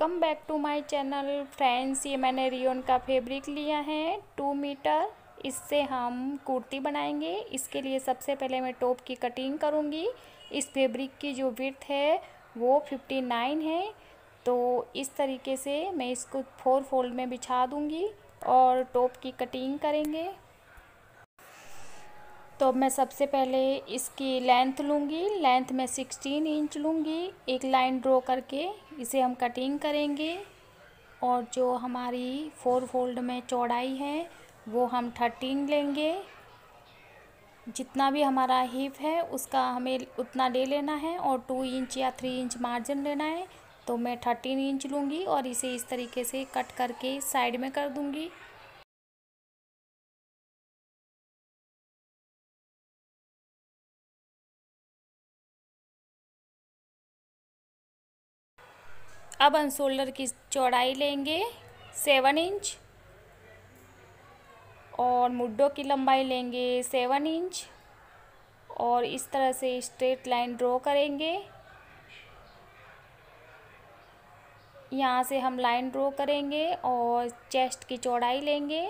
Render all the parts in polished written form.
Welcome back to my channel friends. ये मैंने rayon का फैब्रिक लिया है 2 मीटर। इससे हम कुर्ती बनाएंगे। इसके लिए सबसे पहले मैं टॉप की कटिंग करूँगी। इस फैब्रिक की जो विड्थ है वो 59 है। तो इस तरीके से मैं इसको 4 फोल्ड में बिछा दूँगी और टॉप की कटिंग करेंगे। तो अब मैं सबसे पहले इसकी लेंथ लूँगी। लेंथ में 16 इंच लूँगी। एक लाइन ड्रॉ करके इसे हम कटिंग करेंगे। और जो हमारी 4 फोल्ड में चौड़ाई है वो हम 13 लेंगे। जितना भी हमारा हिप है उसका हमें उतना ले लेना है और 2 इंच या 3 इंच मार्जिन लेना है। तो मैं 13 इंच लूँगी और इसे इस तरीके से कट करके साइड में कर दूँगी। अब हम शोल्डर की चौड़ाई लेंगे 7 इंच और मुड्ढों की लंबाई लेंगे 7 इंच और इस तरह से स्ट्रेट लाइन ड्रॉ करेंगे। यहाँ से हम लाइन ड्रॉ करेंगे और चेस्ट की चौड़ाई लेंगे।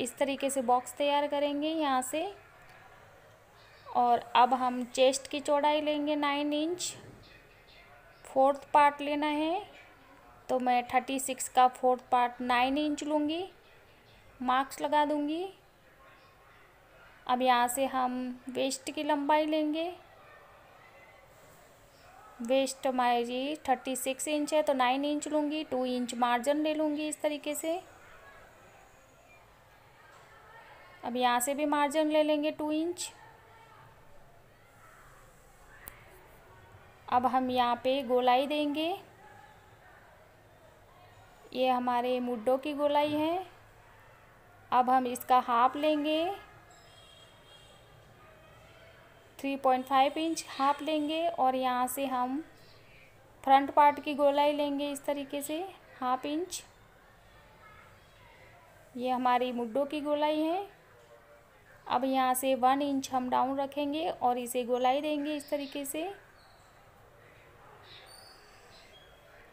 इस तरीके से बॉक्स तैयार करेंगे यहाँ से। और अब हम चेस्ट की चौड़ाई लेंगे 9 इंच। 4th पार्ट लेना है तो मैं 36 का 4th पार्ट 9 इंच लूँगी। मार्क्स लगा दूँगी। अब यहाँ से हम वेस्ट की लंबाई लेंगे। वेस्ट हमारी 36 इंच है तो 9 इंच लूँगी। 2 इंच मार्जिन ले लूँगी इस तरीके से। अब यहाँ से भी मार्जिन ले लेंगे 2 इंच। अब हम यहाँ पे गोलाई देंगे। ये हमारे मुड्ढों की गोलाई है। अब हम इसका हाफ लेंगे 3.5 इंच हाफ लेंगे और यहाँ से हम फ्रंट पार्ट की गोलाई लेंगे इस तरीके से हाफ इंच। ये हमारी मुड्ढों की गोलाई है। अब यहाँ से 1 इंच हम डाउन रखेंगे और इसे गोलाई देंगे इस तरीके से।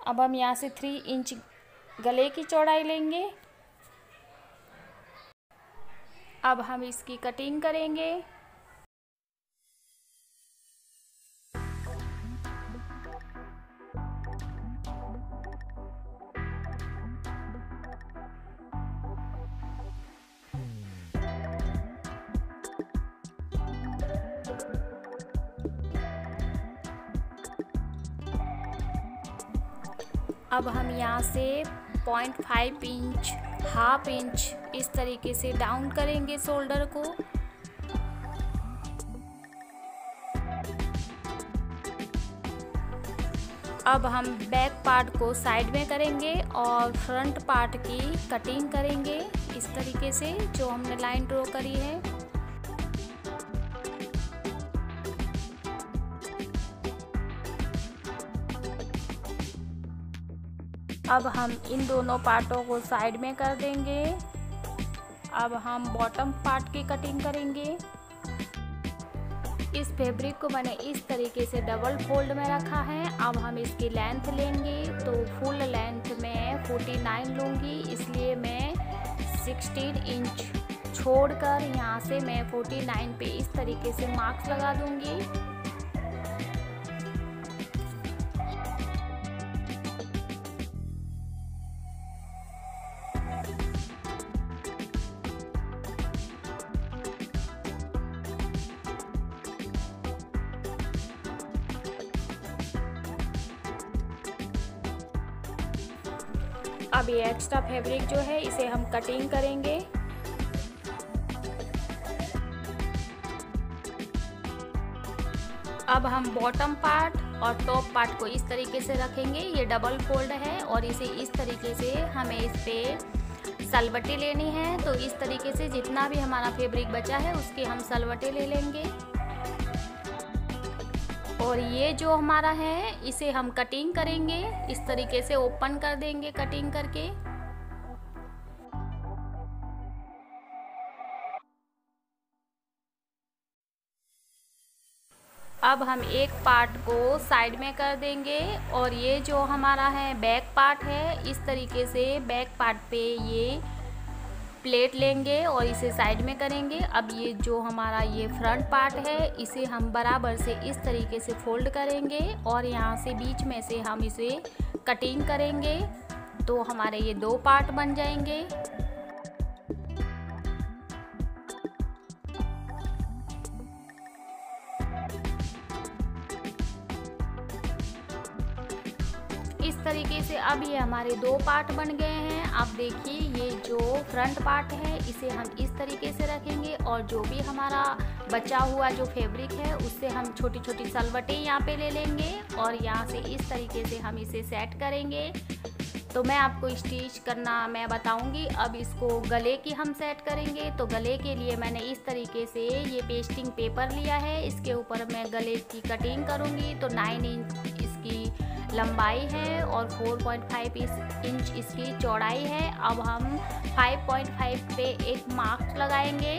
अब हम यहाँ से 3 इंच गले की चौड़ाई लेंगे। अब हम इसकी कटिंग करेंगे। अब हम यहाँ से 0.5 इंच हाफ इंच इस तरीके से डाउन करेंगे शोल्डर को। अब हम बैक पार्ट को साइड में करेंगे और फ्रंट पार्ट की कटिंग करेंगे इस तरीके से जो हमने लाइन ड्रॉ करी है। अब हम इन दोनों पार्टों को साइड में कर देंगे। अब हम बॉटम पार्ट की कटिंग करेंगे। इस फैब्रिक को मैंने इस तरीके से डबल फोल्ड में रखा है। अब हम इसकी लेंथ लेंगे तो फुल लेंथ में 49 लूँगी, इसलिए मैं 16 इंच छोड़कर यहाँ से मैं 49 पे इस तरीके से मार्क्स लगा दूँगी। अब ये एक्स्ट्रा फैब्रिक जो है इसे हम कटिंग करेंगे। अब हम बॉटम पार्ट और टॉप पार्ट को इस तरीके से रखेंगे। ये डबल फोल्ड है और इसे इस तरीके से हमें इस पे सलवटें लेनी है। तो इस तरीके से जितना भी हमारा फैब्रिक बचा है उसकी हम सलवटें ले लेंगे। और ये जो हमारा है इसे हम कटिंग करेंगे इस तरीके से ओपन कर देंगे कटिंग करके। अब हम एक पार्ट को साइड में कर देंगे और ये जो हमारा है बैक पार्ट है, इस तरीके से बैक पार्ट पे ये प्लेट लेंगे और इसे साइड में करेंगे। अब ये जो हमारा ये फ्रंट पार्ट है, इसे हम बराबर से इस तरीके से फोल्ड करेंगे और यहाँ से बीच में से हम इसे कटिंग करेंगे, तो हमारे ये दो पार्ट बन जाएंगे। इस तरीके से अब ये हमारे दो पार्ट बन गए हैं। अब देखिए ये जो फ्रंट पार्ट है, इसे हम इस तरीके से रखेंगे और जो भी हमारा बचा हुआ जो फैब्रिक है, उससे हम छोटी छोटी सलवटें यहाँ पे ले लेंगे और यहाँ से इस तरीके से हम इसे सेट करेंगे। तो मैं आपको स्टिच करना मैं बताऊंगी। अब इसको गले की हम सेट करेंगे। तो गले के लिए मैंने इस तरीके से ये पेस्टिंग पेपर लिया है, इसके ऊपर मैं गले की कटिंग करूँगी। तो 9 इंच इसकी लंबाई है और 4.5 इंच इसकी चौड़ाई है। अब हम 5.5 पे एक मार्क लगाएंगे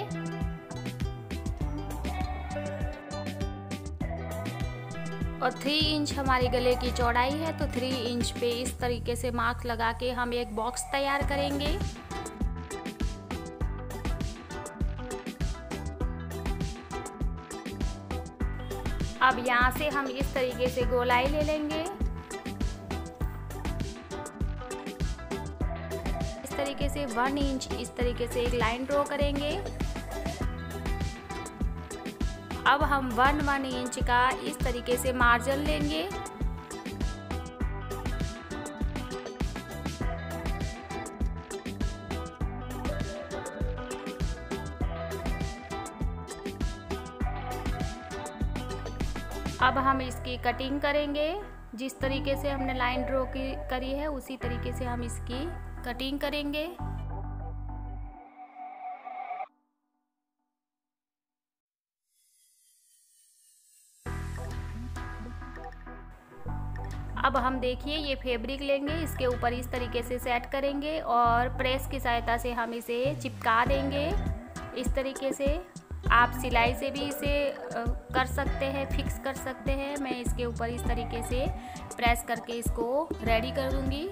और 3 इंच हमारे गले की चौड़ाई है, तो 3 इंच पे इस तरीके से मार्क लगा के हम एक बॉक्स तैयार करेंगे। अब यहाँ से हम इस तरीके से गोलाई ले लेंगे, इस तरीके से 1 इंच इस तरीके से एक लाइन ड्रॉ करेंगे। अब हम 1 इंच का इस तरीके से मार्जिन लेंगे। अब हम इसकी कटिंग करेंगे। जिस तरीके से हमने लाइन ड्रॉ करी है, उसी तरीके से हम इसकी कटिंग करेंगे। अब हम देखिए ये फैब्रिक लेंगे, इसके ऊपर इस तरीके से सेट करेंगे और प्रेस की सहायता से हम इसे चिपका देंगे। इस तरीके से आप सिलाई से भी इसे कर सकते हैं, फिक्स कर सकते हैं। मैं इसके ऊपर इस तरीके से प्रेस करके इसको रेडी कर दूंगी।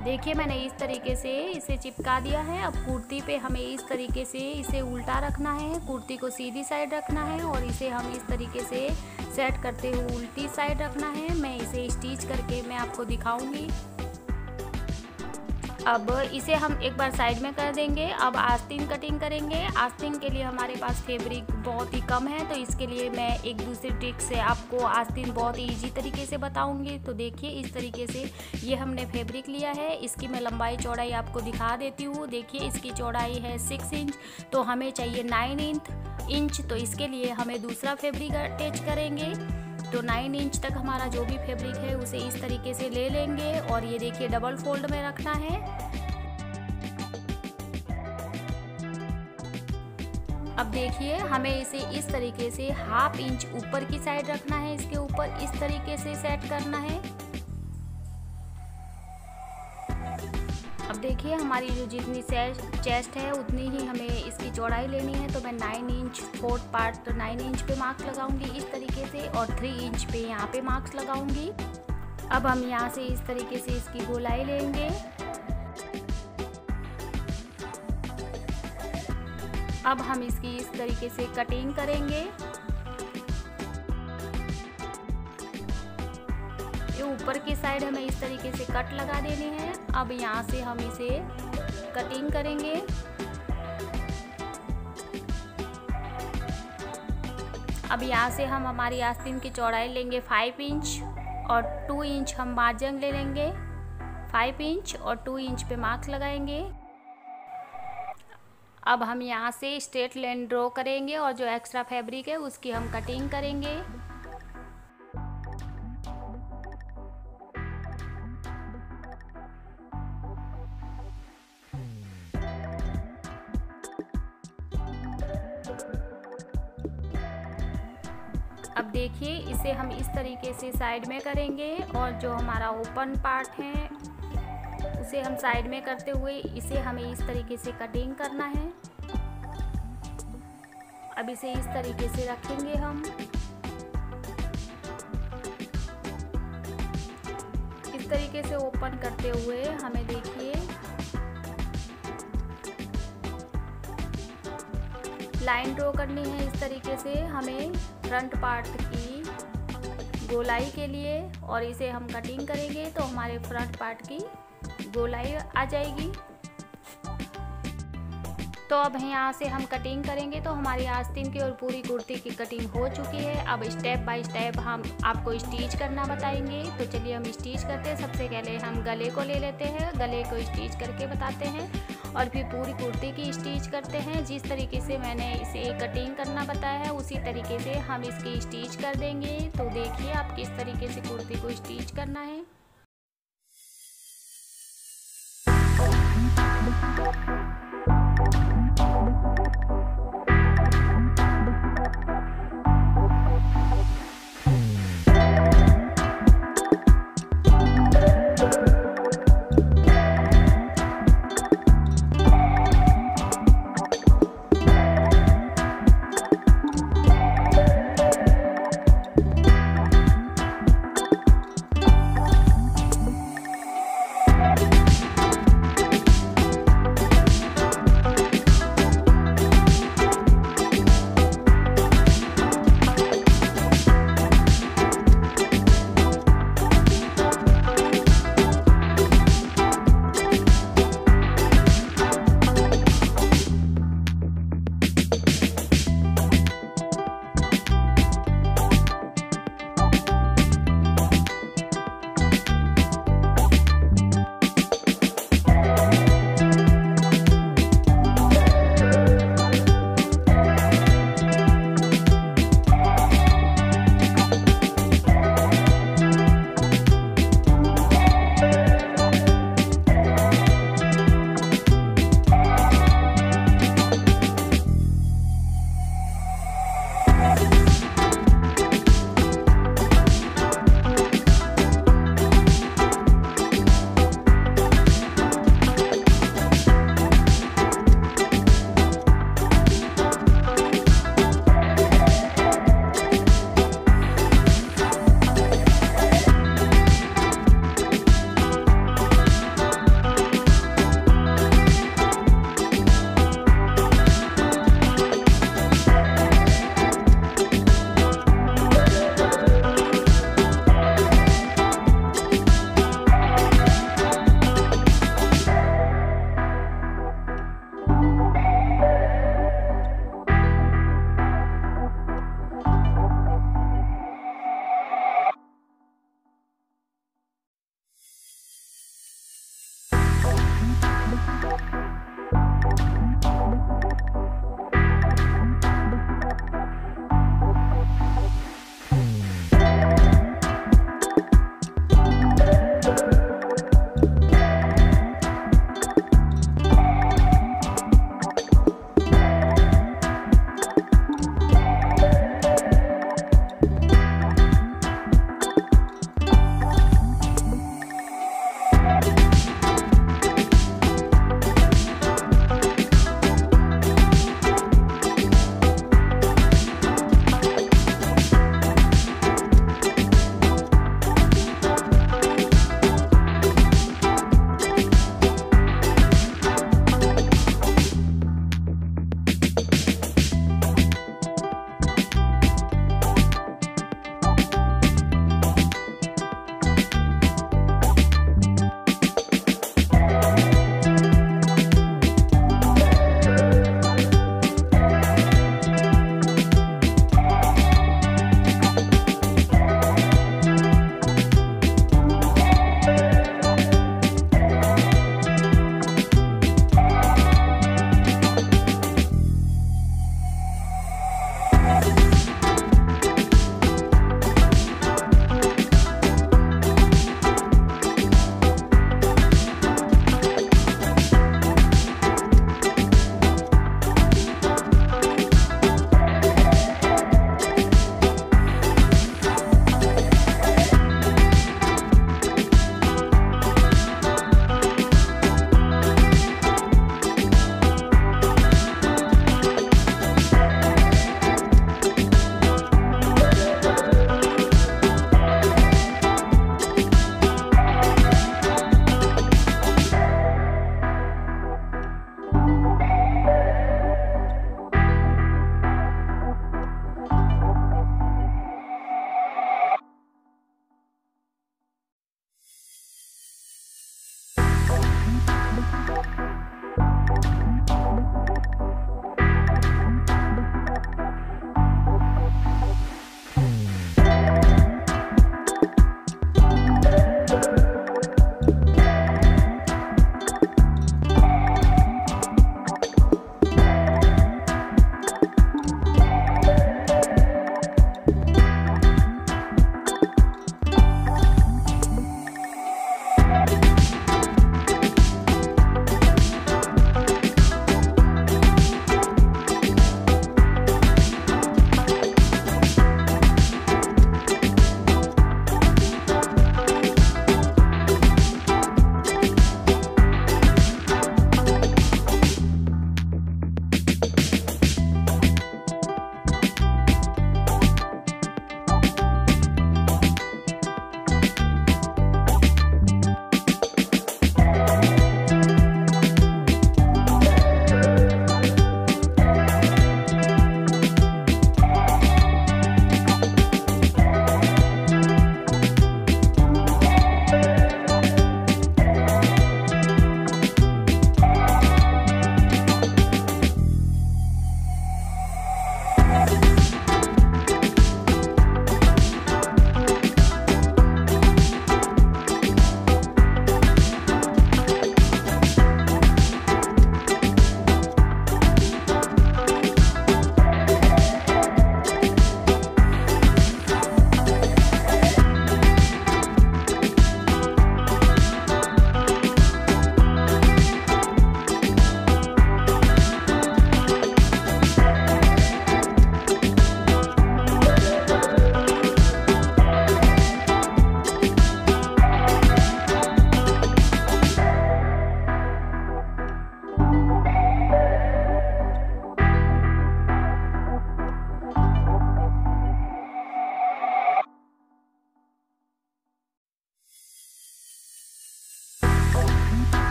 देखिए मैंने इस तरीके से इसे चिपका दिया है। अब कुर्ती पे हमें इस तरीके से इसे उल्टा रखना है, कुर्ती को सीधी साइड रखना है और इसे हम इस तरीके से सेट करते हुए उल्टी साइड रखना है। मैं इसे स्टिच करके मैं आपको दिखाऊंगी। अब इसे हम एक बार साइड में कर देंगे। अब आस्तीन कटिंग करेंगे। आस्तीन के लिए हमारे पास फैब्रिक बहुत ही कम है, तो इसके लिए मैं एक दूसरी ट्रिक से आपको आस्तीन बहुत ही ईजी तरीके से बताऊंगी। तो देखिए इस तरीके से ये हमने फैब्रिक लिया है, इसकी मैं लंबाई चौड़ाई आपको दिखा देती हूँ। देखिए इसकी चौड़ाई है 6 इंच, तो हमें चाहिए 9 इंच। तो इसके लिए हमें दूसरा फैब्रिक अटैच करेंगे। तो 9 इंच तक हमारा जो भी फैब्रिक है उसे इस तरीके से ले लेंगे और ये देखिए डबल फोल्ड में रखना है। अब देखिए हमें इसे इस तरीके से 1/2 इंच ऊपर की साइड रखना है, इसके ऊपर इस तरीके से सेट करना है। अब देखिए हमारी जो जितनी चेस्ट है उतनी ही हमें इसकी चौड़ाई लेनी है। तो मैं 9 इंच 4th पार्ट 9 इंच पे मार्क लगाऊंगी इस तरीके से और 3 इंच पे यहाँ पे मार्क्स लगाऊंगी। अब हम यहाँ से इस तरीके से इसकी गोलाई लेंगे। अब हम इसकी इस तरीके से कटिंग करेंगे। ये ऊपर की साइड हमें इस तरीके से कट लगा देनी है। अब यहाँ से हम इसे कटिंग करेंगे। अब यहाँ से हम हमारी आस्तीन की चौड़ाई लेंगे 5 इंच और 2 इंच हम मार्जिन ले लेंगे। 5 इंच और 2 इंच पे मार्क्स लगाएंगे। अब हम यहाँ से स्ट्रेट लाइन ड्रॉ करेंगे और जो एक्स्ट्रा फैब्रिक है उसकी हम कटिंग करेंगे। अब देखिए इसे हम इस तरीके से साइड में करेंगे और जो हमारा ओपन पार्ट है उसे हम साइड में करते हुए इसे हमें इस तरीके से कटिंग करना है। अब इसे इस तरीके से रखेंगे हम। तरीके से ओपन करते हुए हमें देखिए लाइन ड्रॉ करनी है। इस तरीके से हमें फ्रंट पार्ट की गोलाई के लिए, और इसे हम कटिंग करेंगे तो हमारे फ्रंट पार्ट की गोलाई आ जाएगी। तो अब यहाँ से हम कटिंग करेंगे तो हमारी आस्तीन की और पूरी कुर्ती की कटिंग हो चुकी है। अब स्टेप बाय स्टेप हम आपको स्टिच करना बताएंगे। तो चलिए हम स्टिच करते हैं। सबसे पहले हम गले को ले लेते हैं, गले को स्टिच करके बताते हैं और फिर पूरी कुर्ती की स्टिच करते हैं। जिस तरीके से मैंने इसे कटिंग करना बताया है उसी तरीके से हम इसकी स्टिच कर देंगे। तो देखिए आप किस तरीके से कुर्ती को स्टिच करना है।